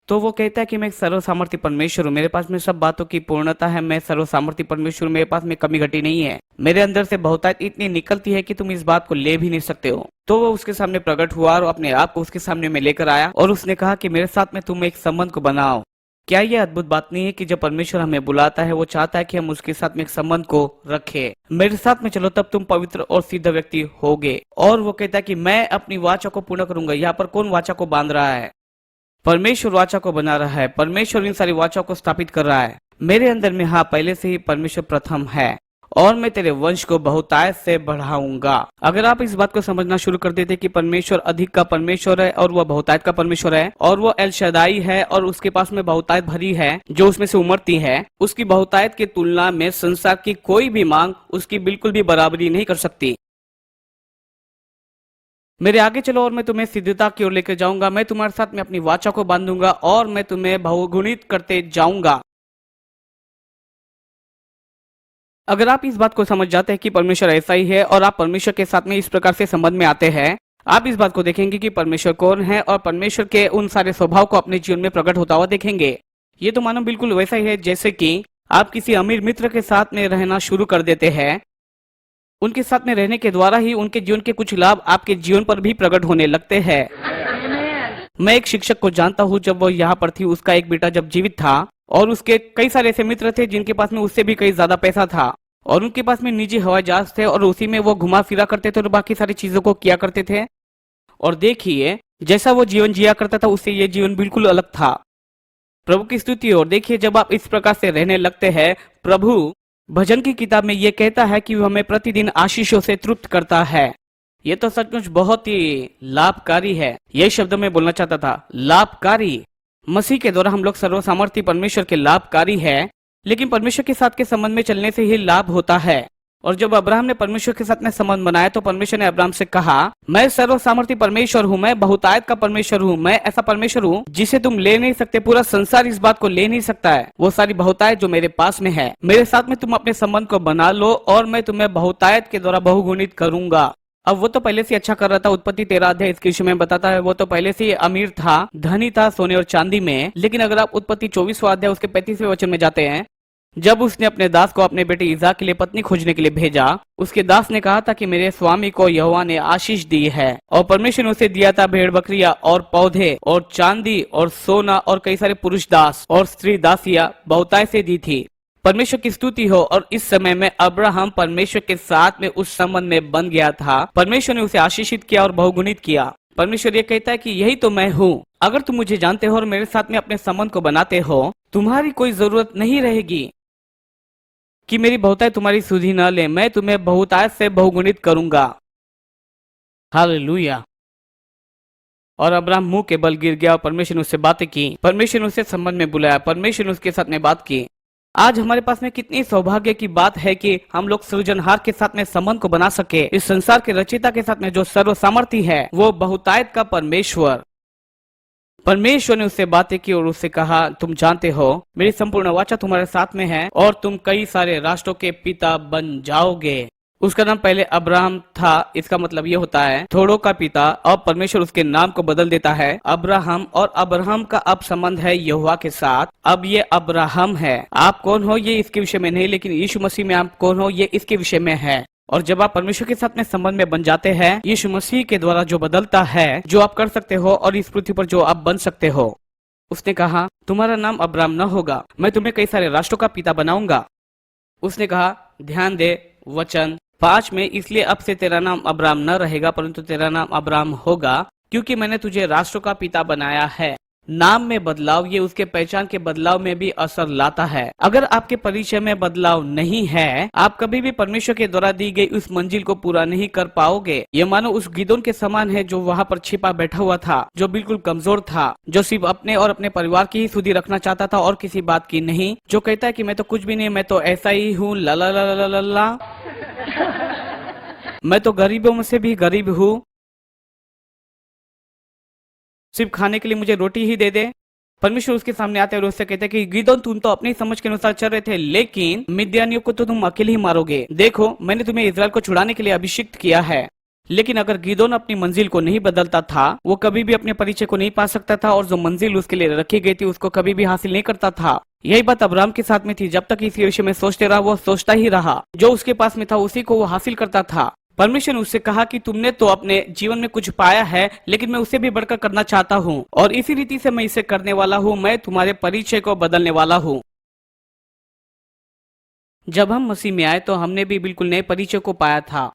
तो वो कहता है कि मैं एक सर्वसामर्थी परमेश्वर हूँ, मेरे पास में सब बातों की पूर्णता है, मैं सर्वसामर्थी परमेश्वर हूँ, मेरे पास में कमी घटी नहीं है, मेरे अंदर से बहुतायत इतनी निकलती है कि तुम इस बात को ले भी नहीं सकते हो। तो वो उसके सामने प्रकट हुआ और अपने आप को उसके सामने में लेकर आया और उसने कहा कि मेरे साथ में तुम एक संबंध को बनाओ। क्या ये अद्भुत बात नहीं है कि जब परमेश्वर हमें बुलाता है वो चाहता है कि हम उसके साथ में एक संबंध को रखें। मेरे साथ में चलो तब तुम पवित्र और सिद्ध व्यक्ति होगे। और वो कहता है कि मैं अपनी वाचा को पूर्ण करूंगा। यहाँ पर कौन वाचा को बांध रहा है? परमेश्वर वाचा को बना रहा है, परमेश्वर इन सारी वाचा को स्थापित कर रहा है। मेरे अंदर में हाँ पहले से ही परमेश्वर प्रथम है और मैं तेरे वंश को बहुतायत से बढ़ाऊंगा। अगर आप इस बात को समझना शुरू कर देते कि परमेश्वर अधिक का परमेश्वर है और वह बहुतायत का परमेश्वर है और वो एल शदाई है और उसके पास में बहुतायत भरी है जो उसमें से उमड़ती है, उसकी बहुतायत की तुलना में संसार की कोई भी मांग उसकी बिल्कुल भी बराबरी नहीं कर सकती। मेरे आगे चलो और मैं तुम्हें सिद्धता की ओर लेकर जाऊंगा। मैं तुम्हारे साथ में अपनी वाचा को बांधूंगा और मैं तुम्हें बहुगुणित करते जाऊंगा। अगर आप इस बात को समझ जाते हैं कि परमेश्वर ऐसा ही है और आप परमेश्वर के साथ में इस प्रकार से संबंध में आते हैं, आप इस बात को देखेंगे कि परमेश्वर कौन है और परमेश्वर के उन सारे स्वभाव को अपने जीवन में प्रकट होता हुआ देखेंगे। ये तो मानो बिल्कुल वैसा ही है जैसे कि आप किसी अमीर मित्र के साथ में रहना शुरू कर देते हैं। उनके साथ में रहने के द्वारा ही उनके जीवन के कुछ लाभ आपके जीवन पर भी प्रकट होने लगते हैं। मैं एक शिक्षक को जानता हूँ, जब वो यहाँ पर थी उसका एक बेटा जब जीवित था और उसके कई सारे ऐसे मित्र थे जिनके पास में उससे भी कई ज्यादा पैसा था और उनके पास में निजी हवाई जहाज थे और उसी में वो घुमा फिरा करते थे और बाकी सारी चीजों को किया करते थे। और देखिए जैसा वो जीवन जिया करता था उससे ये जीवन बिल्कुल अलग था। प्रभु की स्तुति। और देखिए जब आप इस प्रकार से रहने लगते हैं, प्रभु भजन की किताब में ये कहता है कि वो हमें प्रतिदिन आशीषों से तृप्त करता है। ये तो सचमुच बहुत ही लाभकारी है। यही शब्द मैं बोलना चाहता था, लाभकारी। मसीह के द्वारा हम लोग सर्वसामर्थी परमेश्वर के लाभकारी है, लेकिन परमेश्वर के साथ के संबंध में चलने से ही लाभ होता है। और जब अब्राहम ने परमेश्वर के साथ में संबंध बनाया तो परमेश्वर ने अब्राहम से कहा, मैं सर्वसामर्थी परमेश्वर हूँ, मैं बहुतायत का परमेश्वर हूँ, मैं ऐसा परमेश्वर हूँ जिसे तुम ले नहीं सकते। पूरा संसार इस बात को ले नहीं सकता है। वो सारी बहुतायत जो मेरे पास में है, मेरे साथ में तुम अपने संबंध को बना लो और मैं तुम्हें बहुतायत के द्वारा बहुगुणित करूंगा। अब वो तो पहले से अच्छा कर रहा था। उत्पत्ति 13 अध्याय इसके विषय में बताता है। वो तो पहले से अमीर था, धनी था सोने और चांदी में। लेकिन अगर आप उत्पत्ति 24वां अध्याय उसके 35वें वचन में जाते हैं, जब उसने अपने दास को अपने बेटे इसहाक के लिए पत्नी खोजने के लिए भेजा, उसके दास ने कहा था कि मेरे स्वामी को यहोवा ने आशीष दी है और परमेश्वर ने उसे दिया था भेड़ बकरियां और पौधे और चांदी और सोना और कई सारे पुरुष दास और स्त्री दासियां बहुताय से दी थी। परमेश्वर की स्तुति हो। और इस समय में अब्राहम परमेश्वर के साथ में उस संबंध में बन गया था। परमेश्वर ने उसे आशीषित किया और बहुगुणित किया। परमेश्वर ये कहता है कि यही तो मैं हूँ। अगर तुम मुझे जानते हो और मेरे साथ में अपने संबंध को बनाते हो, तुम्हारी कोई जरूरत नहीं रहेगी कि मेरी बहुतायत तुम्हारी सुधि न ले। मैं तुम्हें बहुतायत से बहुगुणित करूंगा। हालेलुया। और अब्राहम मुंह के बल गिर गया और परमेश्वर ने उससे बातें की। परमेश्वर ने उसे संबंध में बुलाया। परमेश्वर ने उसके साथ में बात की। आज हमारे पास में कितनी सौभाग्य की बात है कि हम लोग सृजनहार के साथ में संबंध को बना सके। इस संसार के रचयिता के साथ में जो सर्वसामर्थी है, वो बहुतायत का परमेश्वर। परमेश्वर ने उससे बातें की और उससे कहा, तुम जानते हो मेरी संपूर्ण वाचा तुम्हारे साथ में है और तुम कई सारे राष्ट्रों के पिता बन जाओगे। उसका नाम पहले अब्राहम था। इसका मतलब ये होता है थोड़ों का पिता। और परमेश्वर उसके नाम को बदल देता है अब्राहम। और अब्राहम का अब संबंध है यहोवा के साथ। अब ये अब्राहम है। आप कौन हो ये इसके विषय में नहीं, लेकिन यीशु मसीह में आप कौन हो ये इसके विषय में है। और जब आप परमेश्वर के साथ में संबंध में बन जाते हैं, यीशु मसीह के द्वारा जो बदलता है, जो आप कर सकते हो और इस पृथ्वी पर जो आप बन सकते हो। उसने कहा, तुम्हारा नाम अब्राहम न होगा, मैं तुम्हें कई सारे राष्ट्रों का पिता बनाऊंगा। उसने कहा, ध्यान दे वचन 5 में, इसलिए अब से तेरा नाम अब्राहम न रहेगा परंतु तेरा नाम अब्राहम होगा, क्योंकि मैंने तुझे राष्ट्रों का पिता बनाया है। नाम में बदलाव ये उसके पहचान के बदलाव में भी असर लाता है। अगर आपके परिचय में बदलाव नहीं है, आप कभी भी परमेश्वर के द्वारा दी गई उस मंजिल को पूरा नहीं कर पाओगे। ये मानो उस गिदोन के समान है जो वहाँ पर छिपा बैठा हुआ था, जो बिल्कुल कमजोर था, जो सिर्फ अपने और अपने परिवार की ही सुधि रखना चाहता था और किसी बात की नहीं, जो कहता है कि मैं तो कुछ भी नहीं, मैं तो ऐसा ही हूँ, ला ला ला ला ला ला, मैं तो गरीबों में से भी गरीब हूँ, सिर्फ खाने के लिए मुझे रोटी ही दे दे। परमेश्वर उसके सामने आते और उससे कहते हैं कि गिदोन, तुम तो अपनी समझ के अनुसार चल रहे थे, लेकिन मिद्यानियों को तो तुम अकेले ही मारोगे। देखो, मैंने तुम्हें इस्राएल को छुड़ाने के लिए अभिषिक्त किया है। लेकिन अगर गिदोन अपनी मंजिल को नहीं बदलता था, वो कभी भी अपने परिचय को नहीं पा सकता था और जो मंजिल उसके लिए रखी गई थी उसको कभी भी हासिल नहीं करता था। यही बात अब्राहम के साथ में थी। जब तक इस विषय में सोचते रहा, वो सोचता ही रहा। जो उसके पास में था उसी को वो हासिल करता था। परमेश्वर ने उससे कहा कि तुमने तो अपने जीवन में कुछ पाया है, लेकिन मैं उसे भी बढ़कर करना चाहता हूँ और इसी रीति से मैं इसे करने वाला हूँ। मैं तुम्हारे परिचय को बदलने वाला हूँ। जब हम मसीह में आए तो हमने भी बिल्कुल नए परिचय को पाया था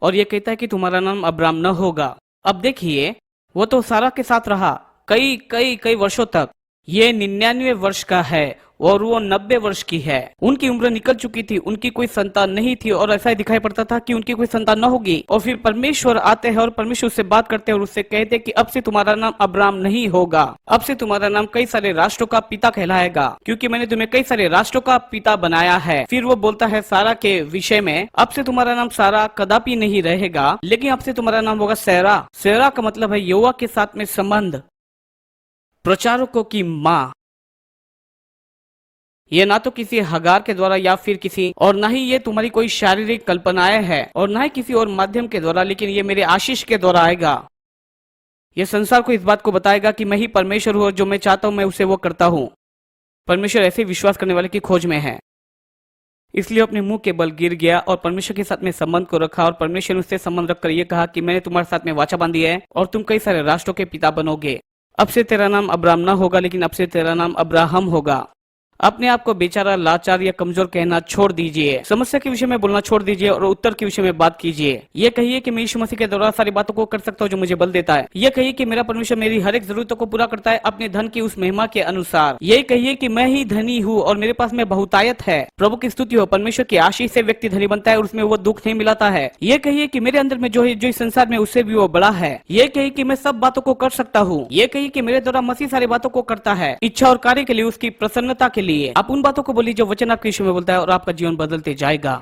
और ये कहता है कि तुम्हारा नाम अब्राहम न होगा। अब देखिए, वो तो सारा के साथ रहा, कई कई कई वर्षों तक। ये 99 वर्ष का है और वो 90 वर्ष की है। उनकी उम्र निकल चुकी थी, उनकी कोई संतान नहीं थी और ऐसा ही दिखाई पड़ता था कि उनकी कोई संतान न होगी। और फिर परमेश्वर आते हैं और परमेश्वर उससे बात करते हैं और उससे कहते हैं कि अब से तुम्हारा नाम अब्राम नहीं होगा, अब से तुम्हारा नाम कई सारे राष्ट्रों का पिता कहलाएगा, क्योंकि मैंने तुम्हें कई सारे राष्ट्रों का पिता बनाया है। फिर वो बोलता है सारा के विषय में, अब से तुम्हारा नाम सारा कदापि नहीं रहेगा, लेकिन अब से तुम्हारा नाम होगा सेरा। सेरा का मतलब है यहोवा के साथ में संबंध, प्रचारकों की माँ। ये ना तो किसी हगार के द्वारा या फिर किसी और, ना ही ये तुम्हारी कोई शारीरिक कल्पनाएं है और ना ही किसी और माध्यम के द्वारा, लेकिन ये मेरे आशीष के द्वारा आएगा। ये संसार को इस बात को बताएगा कि मैं ही परमेश्वर हूँ और जो मैं चाहता हूँ मैं उसे वो करता हूँ। परमेश्वर ऐसे विश्वास करने वाले की खोज में है। इसलिए अपने मुंह के बल गिर गया और परमेश्वर के साथ में संबंध को रखा और परमेश्वर ने उससे संबंध रखकर ये कहा कि मैंने तुम्हारे साथ में वाचा बांधी है और तुम कई सारे राष्ट्रों के पिता बनोगे। अब से तेरा नाम अब्राम ना होगा, लेकिन अब से तेरा नाम अब्राहम होगा। अपने आप को बेचारा, लाचार या कमजोर कहना छोड़ दीजिए। समस्या के विषय में बोलना छोड़ दीजिए और उत्तर के विषय में बात कीजिए। ये कहिए कि मैं यीशु मसीह के द्वारा सारी बातों को कर सकता हूँ जो मुझे बल देता है। ये कहिए कि मेरा परमेश्वर मेरी हर एक जरूरतों को पूरा करता है अपने धन की उस महिमा के अनुसार। यही कहिए कि मैं ही धनी हूँ और मेरे पास में बहुतायत है। प्रभु की स्तुति हो। परमेश्वर की आशीष से व्यक्ति धनी बनता है और उसमें वो दुख नहीं मिलाता है। ये कहिए कि मेरे अंदर में जो है, जो इस संसार में उससे भी वो बड़ा है। ये कहिए कि मैं सब बातों को कर सकता हूँ। ये कहिए कि मेरे द्वारा मसीह सारी बातों को करता है, इच्छा और कार्य के लिए, उसकी प्रसन्नता के लिए। आप उन बातों बोली जो वचन आपके यीशु में बोलता है और आपका जीवन बदलते जाएगा।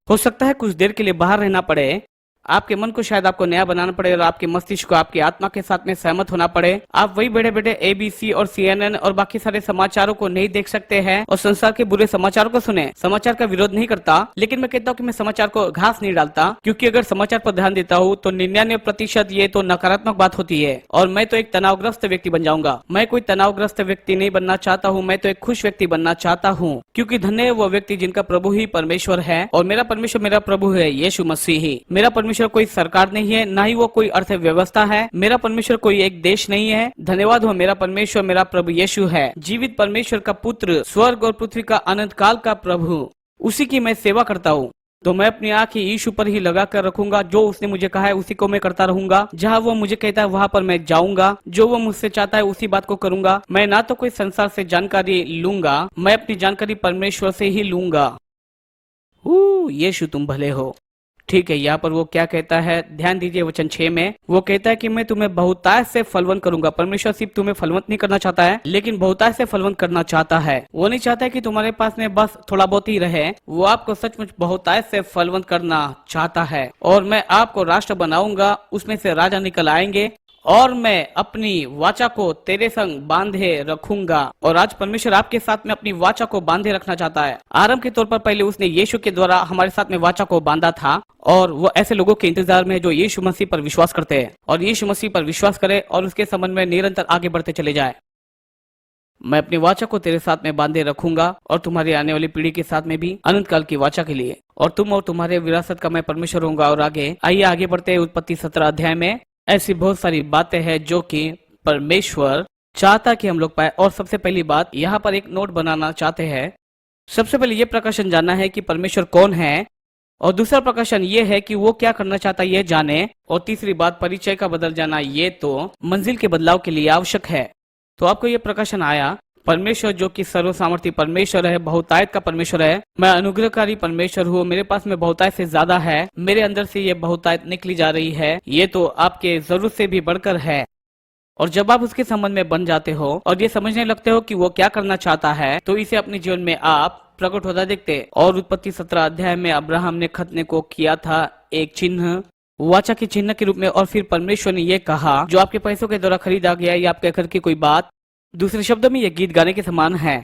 हो सकता है कुछ देर के लिए बाहर रहना पड़े, आपके मन को शायद आपको नया बनाना पड़े और आपके मस्तिष्क को आपकी आत्मा के साथ में सहमत होना पड़े। आप वही बड़े बड़े ABC और CNN और बाकी सारे समाचारों को नहीं देख सकते हैं और संसार के बुरे समाचारों को सुने। समाचार का विरोध नहीं करता, लेकिन मैं कहता हूँ कि मैं समाचार को घास नहीं डालता, क्योंकि अगर समाचार पर ध्यान देता हूँ तो 99% ये तो नकारात्मक बात होती है और मैं तो एक तनावग्रस्त व्यक्ति बन जाऊंगा। मैं कोई तनावग्रस्त व्यक्ति नहीं बनना चाहता हूँ, मैं तो एक खुश व्यक्ति बनना चाहता हूँ, क्योंकि धन्य है वो व्यक्ति जिनका प्रभु ही परमेश्वर है और मेरा परमेश्वर मेरा प्रभु है यीशु मसीह ही। मेरा परमेश्वर कोई सरकार नहीं है, ना ही वो कोई अर्थव्यवस्था है। मेरा परमेश्वर कोई एक देश नहीं है। धन्यवाद हो, मेरा परमेश्वर मेरा प्रभु यीशु है, जीवित परमेश्वर का पुत्र, स्वर्ग और पृथ्वी का अनंत काल का प्रभु। उसी की मैं सेवा करता हूँ। तो मैं अपनी आंखें यीशु पर ही लगा कर रखूंगा। जो उसने मुझे कहा है उसी को मैं करता रहूंगा। जहाँ वो मुझे कहता है वहां पर मैं जाऊंगा। जो वो मुझसे चाहता है उसी बात को करूंगा। मैं ना तो कोई संसार से जानकारी लूंगा, मैं अपनी जानकारी परमेश्वर से ही लूंगा। यीशु तुम भले हो। ठीक है, यहाँ पर वो क्या कहता है, ध्यान दीजिए वचन 6 में वो कहता है कि मैं तुम्हें बहुतायत से फलवंत करूंगा। परमेश्वर सिर्फ तुम्हें फलवंत नहीं करना चाहता है, लेकिन बहुतायत से फलवंत करना चाहता है। वो नहीं चाहता है कि तुम्हारे पास में बस थोड़ा बहुत ही रहे, वो आपको सचमुच बहुतायत से फलवंत करना चाहता है। और मैं आपको राष्ट्र बनाऊंगा, उसमें से राजा निकल आएंगे और मैं अपनी वाचा को तेरे संग बांधे रखूंगा। और आज परमेश्वर आपके साथ में अपनी वाचा को बांधे रखना चाहता है। आरंभ के तौर पर पहले उसने यीशु के द्वारा हमारे साथ में वाचा को बांधा था और वो ऐसे लोगों के इंतजार में जो यीशु मसीह पर विश्वास करते हैं और यीशु मसीह पर विश्वास करे और उसके संबंध में निरंतर आगे बढ़ते चले जाए। मैं अपनी वाचा को तेरे साथ में बांधे रखूंगा और तुम्हारी आने वाली पीढ़ी के साथ में भी अनंत काल की वाचा के लिए, और तुम और तुम्हारे विरासत का मैं परमेश्वर होऊंगा। और आगे बढ़ते हैं उत्पत्ति 17 अध्याय में। ऐसी बहुत सारी बातें हैं जो कि परमेश्वर चाहता कि हम लोग पाए। और सबसे पहली बात यहाँ पर एक नोट बनाना चाहते हैं। सबसे पहले ये प्रकाशन जानना है कि परमेश्वर कौन है, और दूसरा प्रकाशन ये है कि वो क्या करना चाहता है ये जाने, और तीसरी बात परिचय का बदल जाना ये तो मंजिल के बदलाव के लिए आवश्यक है। तो आपको ये प्रकाशन आया, परमेश्वर जो कि सर्वसामर्थी परमेश्वर है, बहुतायत का परमेश्वर है। मैं अनुग्रहकारी परमेश्वर हूँ, मेरे पास में बहुतायत से ज्यादा है, मेरे अंदर से ये बहुतायत निकली जा रही है, ये तो आपके जरूरत से भी बढ़कर है। और जब आप उसके संबंध में बन जाते हो और ये समझने लगते हो कि वो क्या करना चाहता है, तो इसे अपने जीवन में आप प्रकट होता देखते। और उत्पत्ति 17 अध्याय में अब्राहम ने खतने को किया था एक चिन्ह, वाचा के चिन्ह के रूप में। और फिर परमेश्वर ने ये कहा, जो आपके पैसों के द्वारा खरीदा गया या आपके घर की कोई बात। दूसरे शब्दों में ये गीत गाने के समान है।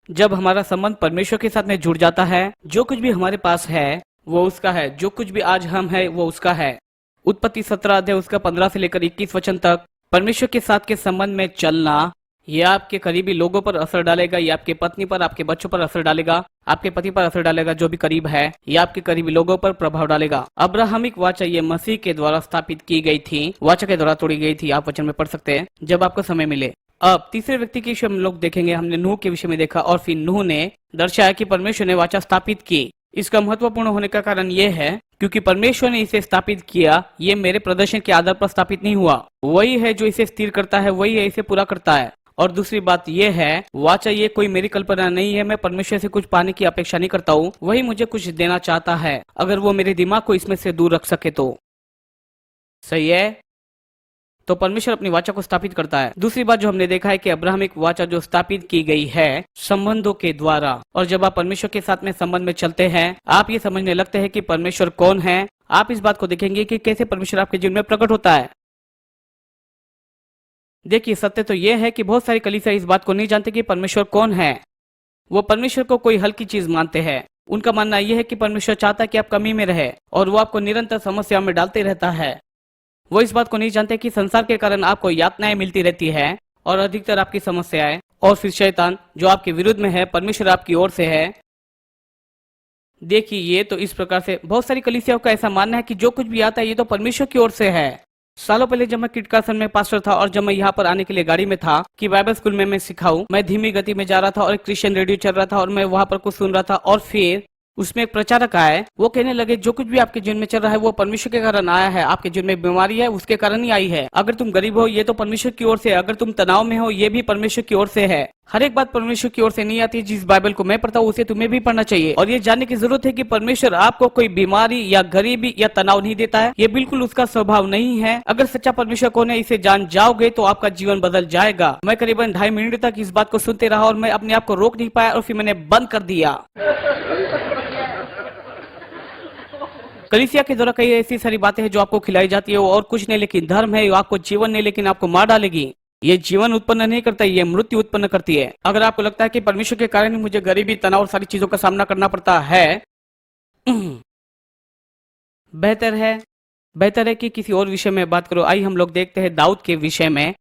जब हमारा संबंध परमेश्वर के साथ में जुड़ जाता है, जो कुछ भी हमारे पास है वो उसका है, जो कुछ भी आज हम है वो उसका है। उत्पत्ति 17 अध्याय उसका 15 से लेकर 21 वचन तक परमेश्वर के साथ के संबंध में चलना, यह आपके करीबी लोगों पर असर डालेगा, ये आपके पत्नी पर, आपके बच्चों पर असर डालेगा, आपके पति पर असर डालेगा जो भी करीब है, या आपके करीबी लोगों पर प्रभाव डालेगा। अब्राहमिक वाचा ये मसीह के द्वारा स्थापित की गई थी, वाचा के द्वारा तोड़ी गई थी। आप वचन में पढ़ सकते हैं जब आपको समय मिले। अब तीसरे व्यक्ति के विषय में हम लोग देखेंगे। हमने नूह के विषय में देखा और फिर नूह ने दर्शाया कि परमेश्वर ने वाचा स्थापित की। इसका महत्वपूर्ण होने का कारण यह है क्योंकि परमेश्वर ने इसे स्थापित किया। ये मेरे प्रदर्शन के आधार पर स्थापित नहीं हुआ। वही है जो इसे स्थिर करता है, वही है इसे पूरा करता है। और दूसरी बात यह है, वाचा ये कोई मेरी कल्पना नहीं है। मैं परमेश्वर से कुछ पाने की अपेक्षा नहीं करता हूँ, वही मुझे कुछ देना चाहता है, अगर वो मेरे दिमाग को इसमें से दूर रख सके तो। सही है। तो परमेश्वर अपनी वाचा को स्थापित करता है। दूसरी बात जो हमने देखा है कि अब्राहमिक वाचा जो स्थापित की गई है संबंधों के द्वारा। और जब आप परमेश्वर के साथ में संबंध में चलते हैं, आप ये समझने लगते हैं कि परमेश्वर कौन है। आप इस बात को देखेंगे कि कैसे परमेश्वर आपके जीवन में प्रकट होता है। देखिए, सत्य तो यह है कि बहुत सारी कलीसिया इस बात को नहीं जानते कि परमेश्वर कौन है। वो परमेश्वर को कोई हल्की चीज मानते हैं। उनका मानना यह है कि परमेश्वर चाहता है कि आप कमी में रहे और वो आपको निरंतर समस्या में डालते रहता है। वो इस बात को नहीं जानते कि संसार के कारण आपको यातनाएं मिलती रहती है और अधिकतर आपकी समस्याएं, और फिर शैतान जो आपके विरुद्ध में है, परमेश्वर आपकी ओर से है। देखिए, ये तो इस प्रकार से बहुत सारी कलीसियाओं का ऐसा मानना है कि जो कुछ भी आता है ये तो परमेश्वर की ओर से है। सालों पहले जब मैं किटकासन में पास्टर था और जब मैं यहाँ पर आने के लिए गाड़ी में था कि बाइबल स्कूल में मैं सिखाऊं, मैं धीमी गति में जा रहा था और एक क्रिश्चियन रेडियो चल रहा था और मैं वहां पर कुछ सुन रहा था। और फिर उसमें एक प्रचारक आए। वो कहने लगे जो कुछ भी आपके जीवन में चल रहा है वो परमेश्वर के कारण आया है। आपके जीवन में बीमारी है, उसके कारण ही आई है। अगर तुम गरीब हो, ये तो परमेश्वर की ओर से है। अगर तुम तनाव में हो, ये भी परमेश्वर की ओर से है। हर एक बात परमेश्वर की ओर से नहीं आती। जिस बाइबल को मैं पढ़ता हूँ उसे तुम्हें भी पढ़ना चाहिए। और ये जानने की जरूरत है कि परमेश्वर आपको कोई बीमारी या गरीबी या तनाव नहीं देता है। ये बिल्कुल उसका स्वभाव नहीं है। अगर सच्चा परमेश्वर कौन है इसे जान जाओगे तो आपका जीवन बदल जाएगा। मैं करीबन 2.5 मिनट तक इस बात को सुनते रहा और मैं अपने आप को रोक नहीं पाया और फिर मैंने बंद कर दिया। कलीसिया के द्वारा कई ऐसी सारी बातें हैं जो आपको खिलाई जाती है, वो और कुछ नहीं लेकिन धर्म है। आपको जीवन नहीं लेकिन आपको मार डालेगी। ये जीवन उत्पन्न नहीं करता, ये मृत्यु उत्पन्न करती है। अगर आपको लगता है कि परमेश्वर के कारण ही मुझे गरीबी, तनाव और सारी चीजों का सामना करना पड़ता है, बेहतर है कि किसी और विषय में बात करो। आइए हम लोग देखते हैं दाऊद के विषय में।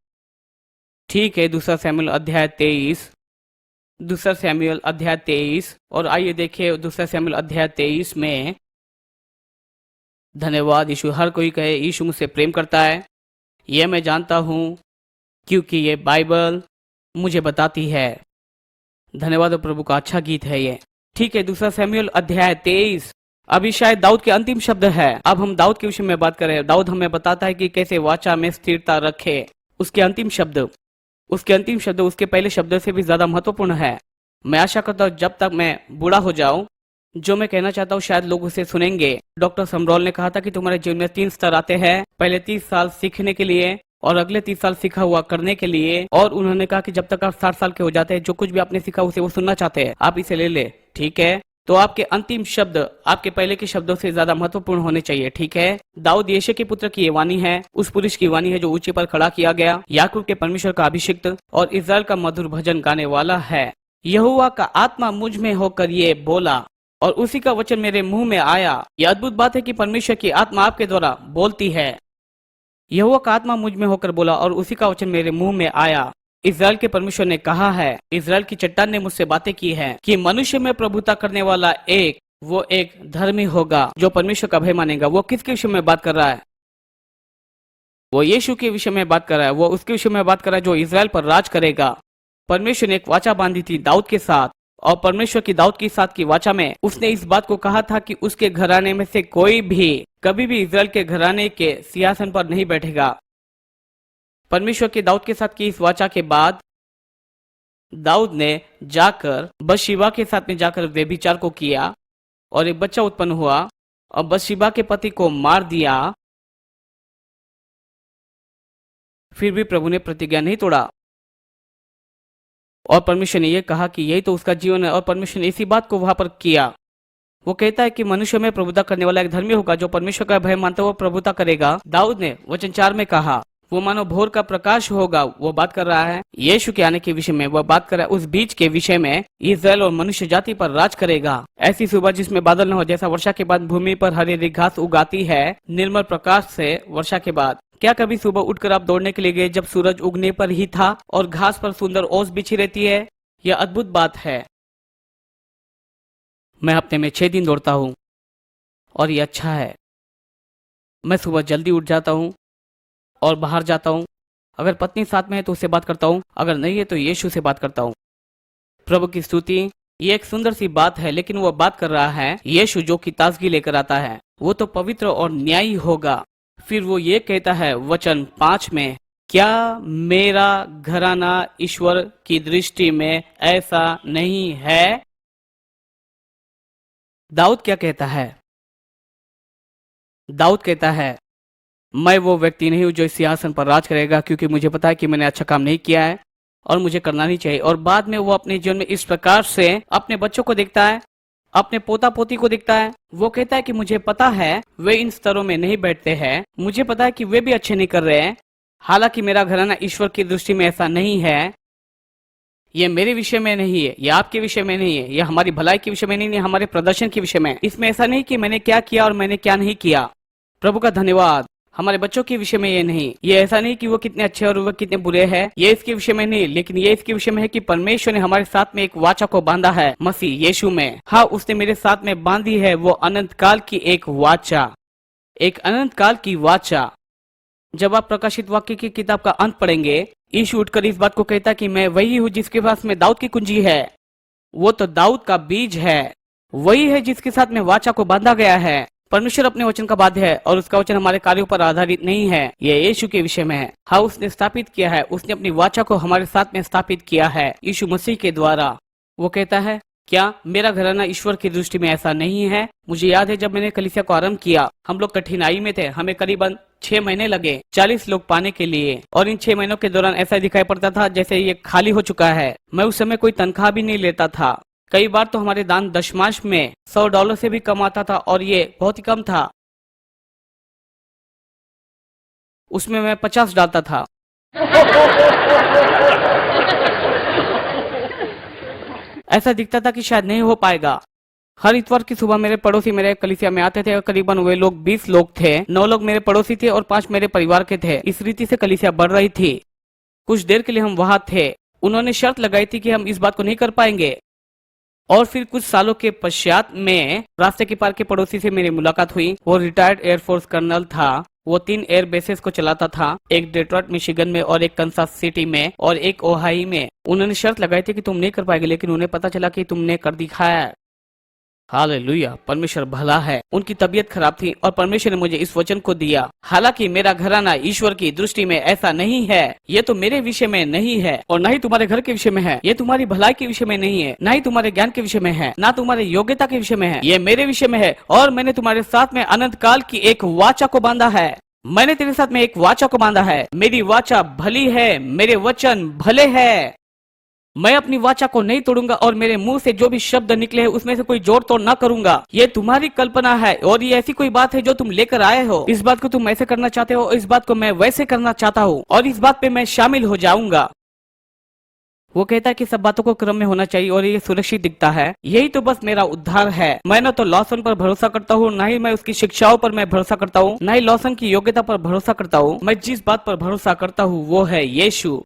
ठीक है, दूसरा शमूएल अध्याय 23 और आइए देखिए दूसरा शमूएल अध्याय 23 में। धन्यवाद यीशु। हर कोई कहे यीशु मुझसे प्रेम करता है। यह मैं जानता हूँ क्योंकि ये बाइबल मुझे बताती है। धन्यवाद प्रभु का अच्छा गीत है ये। ठीक है, दूसरा शमूएल अध्याय 23 अभी शायद दाऊद के अंतिम शब्द है। अब हम दाऊद के विषय में बात करें। दाऊद हमें बताता है कि कैसे वाचा में स्थिरता रखे। उसके अंतिम शब्द उसके पहले शब्दों से भी ज्यादा महत्वपूर्ण है। मैं आशा करता हूँ जब तक मैं बूढ़ा हो जाऊं, जो मैं कहना चाहता हूँ शायद लोग उसे सुनेंगे। डॉक्टर समरॉल ने कहा था कि तुम्हारे जीवन में 3 स्तर आते हैं। पहले 30 साल सीखने के लिए और अगले 30 साल सीखा हुआ करने के लिए। और उन्होंने कहा कि जब तक आप 60 साल के हो जाते हैं, जो कुछ भी आपने सीखा उसे वो सुनना चाहते हैं, आप इसे ले ले। ठीक है, तो आपके अंतिम शब्द आपके पहले के शब्दों से ज्यादा महत्वपूर्ण होने चाहिए। ठीक है, दाऊद यीशु के पुत्र की ये वाणी है, उस पुरुष की वाणी है जो ऊंचे पर खड़ा किया गया, याकूब के परमेश्वर का अभिषिक्त और इस्राएल का मधुर भजन गाने वाला है। यहोवा का आत्मा मुझ में होकर ये बोला और उसी का वचन मेरे मुंह में आया। यह अद्भुत बात है कि परमेश्वर की आत्मा आपके द्वारा बोलती है। यहोवा का आत्मा मुझ में होकर बोला और उसी का वचन मेरे मुंह में आया। इस्राएल के परमेश्वर ने कहा है, इस्राएल की चट्टान ने मुझसे बातें की है कि मनुष्य में प्रभुता करने वाला वो एक धर्मी होगा जो परमेश्वर का भय मानेगा। वो किसके विषय में बात कर रहा है? वो यीशु के विषय में बात कर रहा है। वो उसके विषय में बात कर रहा है जो इस्राएल पर राज करेगा। परमेश्वर ने एक वाचा बांधी थी दाऊद के साथ, और परमेश्वर की दाऊद के साथ की वाचा में उसने इस बात को कहा था कि उसके घराने में से कोई भी कभी भी इस्राएल के घराने के सिंहासन पर नहीं बैठेगा। परमेश्वर के दाऊद के साथ की इस वाचा के बाद दाऊद ने जाकर बशशीबा के साथ में जाकर व्यभिचार को किया और एक बच्चा उत्पन्न हुआ और बशशीबा के पति को मार दिया। फिर भी प्रभु ने प्रतिज्ञा नहीं तोड़ा और परमेश्वर ने यह कहा कि यही तो उसका जीवन है। और परमेश्वर ने इसी बात को वहां पर किया। वो कहता है कि मनुष्य में प्रभुता करने वाला एक धर्मी होगा जो परमेश्वर का भय मानता हुआ प्रभुता करेगा। दाऊद ने वचन 4 में कहा वो मानो भोर का प्रकाश होगा। वो बात कर रहा है यीशु के आने के विषय में। वो बात कर रहा है उस बीच के विषय में, इस्राएल और मनुष्य जाति पर राज करेगा। ऐसी सुबह जिसमें बादल न हो, जैसा वर्षा के बाद भूमि पर हरी हरी घास उगाती है निर्मल प्रकाश से वर्षा के बाद। क्या कभी सुबह उठकर आप दौड़ने के लिए गए जब सूरज उगने पर ही था और घास पर सुंदर ओस बिछी रहती है? यह अद्भुत बात है। मैं हफ्ते में 6 दिन दौड़ता हूँ और ये अच्छा है। मैं सुबह जल्दी उठ जाता हूँ और बाहर जाता हूँ। अगर पत्नी साथ में है तो उससे बात करता हूँ, अगर नहीं है तो यीशु से बात करता हूँ। प्रभु की स्तुति। ये एक सुंदर सी बात है, लेकिन वो बात कर रहा है यीशु जो कि ताजगी लेकर आता है, वो तो पवित्र और न्यायी होगा। फिर वो ये कहता है वचन 5 में, क्या मेरा घराना ईश्वर की दृष्टि में ऐसा नहीं है? दाऊद क्या कहता है? दाऊद कहता है, मैं वो व्यक्ति नहीं हूं जो इस सिंहासन पर राज करेगा, क्योंकि मुझे पता है कि मैंने अच्छा काम नहीं किया है और मुझे करना नहीं चाहिए। और बाद में वो अपने जीवन में इस प्रकार से अपने बच्चों को देखता है, अपने पोता पोती को देखता है। वो कहता है कि मुझे पता है वे इन स्तरों में नहीं बैठते हैं, मुझे पता है कि वे भी अच्छे नहीं कर रहे हैं। हालांकि मेरा घराना ईश्वर की दृष्टि में ऐसा नहीं है। ये मेरे विषय में नहीं है, ये आपके विषय में नहीं है, ये हमारी भलाई के विषय में नहीं है, हमारे प्रदर्शन के विषय में। इसमें ऐसा नहीं कि मैंने क्या किया और मैंने क्या नहीं किया। प्रभु का धन्यवाद। हमारे बच्चों के विषय में ये नहीं, ये ऐसा नहीं कि वो कितने अच्छे और वो कितने बुरे हैं, ये इसके विषय में नहीं, लेकिन ये इसके विषय में है कि परमेश्वर ने हमारे साथ में एक वाचा को बांधा है मसीह यीशु में। हाँ, उसने मेरे साथ में बांधी है वो अनंत काल की एक वाचा, एक अनंत काल की वाचा। जब आप प्रकाशित वाक्य की किताब का अंत पढ़ेंगे, यीशु उठकर इस बात को कहता कि मैं वही हूँ जिसके पास में दाऊद की कुंजी है। वो तो दाऊद का बीज है, वही है जिसके साथ में वाचा को बांधा गया है। परमेश्वर अपने वचन का बाध्य है और उसका वचन हमारे कार्यों पर आधारित नहीं है, ये यीशु के विषय में है। हाँ, उसने स्थापित किया है, उसने अपनी वाचा को हमारे साथ में स्थापित किया है यीशु मसीह के द्वारा। वो कहता है, क्या मेरा घराना ईश्वर की दृष्टि में ऐसा नहीं है? मुझे याद है जब मैंने कलीसिया को आरंभ किया, हम लोग कठिनाई में थे। हमें करीबन 6 महीने लगे 40 लोग पाने के लिए, और इन 6 महीनों के दौरान ऐसा दिखाई पड़ता था जैसे ये खाली हो चुका है। मैं उस समय कोई तनख्वाह भी नहीं लेता था। कई बार तो हमारे दान दशमांश में $100 से भी कम आता था, और ये बहुत ही कम था। उसमें मैं 50 डालता था। ऐसा दिखता था कि शायद नहीं हो पाएगा। हर इतवार की सुबह मेरे पड़ोसी मेरे कलीसिया में आते थे, और करीबन वे लोग 20 लोग थे। 9 लोग मेरे पड़ोसी थे और 5 मेरे परिवार के थे। इस रीति से कलीसिया बढ़ रही थी। कुछ देर के लिए हम वहां थे। उन्होंने शर्त लगाई थी कि हम इस बात को नहीं कर पाएंगे। और फिर कुछ सालों के पश्चात में रास्ते के पार के पड़ोसी से मेरी मुलाकात हुई। वो रिटायर्ड एयरफोर्स कर्नल था। वो 3 एयर बेसेस को चलाता था, एक डेट्रॉइट मिशिगन में और एक कंसास सिटी में और एक ओहाई में। उन्होंने शर्त लगाई थी कि तुम नहीं कर पाएंगे, लेकिन उन्हें पता चला कि तुमने कर दिखाया। हालेलुया, परमेश्वर भला है। उनकी तबीयत खराब थी और परमेश्वर ने मुझे इस वचन को दिया। हालांकि मेरा घराना ईश्वर की दृष्टि में ऐसा नहीं है। ये तो मेरे विषय में नहीं है, और न ही तुम्हारे घर के विषय में है। ये तुम्हारी भलाई के विषय में नहीं है, न ही तुम्हारे ज्ञान के विषय में है, न तुम्हारे योग्यता के विषय में है। ये मेरे विषय में है, और मैंने तुम्हारे साथ में अनंत काल की एक वाचा को बांधा है। मैंने तेरे साथ में एक वाचा को बांधा है। मेरी वाचा भली है, मेरे वचन भले है। मैं अपनी वाचा को नहीं तोड़ूंगा, और मेरे मुंह से जो भी शब्द निकले हैं उसमें से कोई जोड़ तोड़ ना करूंगा। ये तुम्हारी कल्पना है, और ये ऐसी कोई बात है जो तुम लेकर आए हो। इस बात को तुम ऐसे करना चाहते हो, इस बात को मैं वैसे करना चाहता हूँ, और इस बात पे मैं शामिल हो जाऊंगा। वो कहता है कि सब बातों को क्रम में होना चाहिए, और ये सुरक्षित दिखता है। यही तो बस मेरा उद्धार है। मैं न तो लॉसन पर भरोसा करता हूँ, न ही मैं उसकी शिक्षाओं पर मैं भरोसा करता हूँ, न ही लॉसन की योग्यता पर भरोसा करता हूँ। मैं जिस बात पर भरोसा करता हूँ वो है यीशु।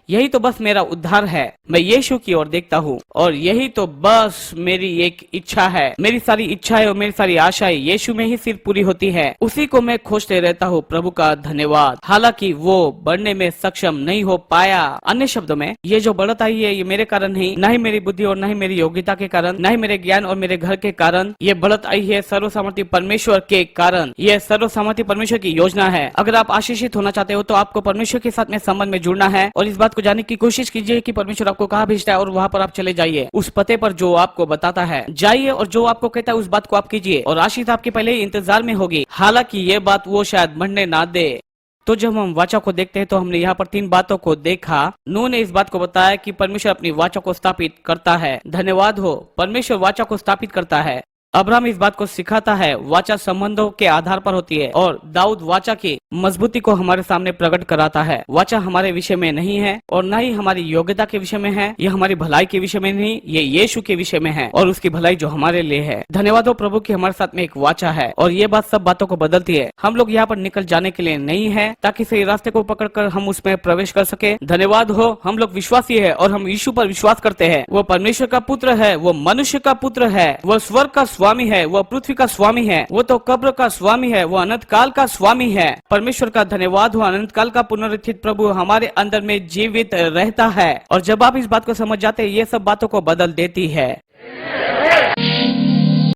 यही तो बस मेरा उद्धार है। मैं यीशु की ओर देखता हूँ, और यही तो बस मेरी एक इच्छा है। मेरी सारी इच्छाएं और मेरी सारी आशाएं यीशु में ही सिर्फ पूरी होती है। उसी को मैं खोजते रहता हूँ। प्रभु का धन्यवाद। हालांकि वो बढ़ने में सक्षम नहीं हो पाया। अन्य शब्दों में, ये जो बढ़त आई है ये मेरे कारण नहीं, न ही मेरी बुद्धि और न ही मेरी योग्यता के कारण, न ही मेरे ज्ञान और मेरे घर के कारण। ये बढ़त आई है सर्वसामर्थी परमेश्वर के कारण। ये सर्वसामर्थी परमेश्वर की योजना है। अगर आप आशीषित होना चाहते हो तो आपको परमेश्वर के साथ में संबंध में जुड़ना है, और इस बात को जानने की कोशिश कीजिए कि परमेश्वर आपको कहाँ भेजता है, और वहाँ पर आप चले जाइए। उस पते पर जो आपको बताता है जाइए, और जो आपको कहता है उस बात को आप कीजिए, और आशीष आपके पहले ही इंतजार में होगी। हालांकि ये बात वो शायद बढ़ने ना दे। तो जब हम वाचा को देखते हैं तो हमने यहाँ पर 3 बातों को देखा। नूह ने इस बात को बताया कि परमेश्वर अपनी वाचा को स्थापित करता है। धन्यवाद हो, परमेश्वर वाचा को स्थापित करता है। अब्राहम इस बात को सिखाता है, वाचा संबंधों के आधार पर होती है, और दाऊद वाचा की मजबूती को हमारे सामने प्रकट कराता है। वाचा हमारे विषय में नहीं है, और न ही हमारी योग्यता के विषय में है। यह हमारी भलाई के विषय में नहीं, ये यीशु के विषय में है, और उसकी भलाई जो हमारे लिए है। धन्यवाद हो प्रभु कि हमारे साथ में एक वाचा है, और ये बात सब बातों को बदलती है। हम लोग यहाँ पर निकल जाने के लिए नहीं है, ताकि सही रास्ते को पकड़कर हम उसमें प्रवेश कर सके। धन्यवाद हो, हम लोग विश्वासी है, और हम यीशु पर विश्वास करते हैं। वो परमेश्वर का पुत्र है, वो मनुष्य का पुत्र है, वो स्वर्ग का स्वामी है, वो पृथ्वी का स्वामी है, वो तो कब्र का स्वामी है, वो अनंत काल का स्वामी है। परमेश्वर का धन्यवाद हो, अनंत काल का पुनरुत्थित प्रभु हमारे अंदर में जीवित रहता है। और जब आप इस बात को समझ जाते हैं, ये सब बातों को बदल देती है।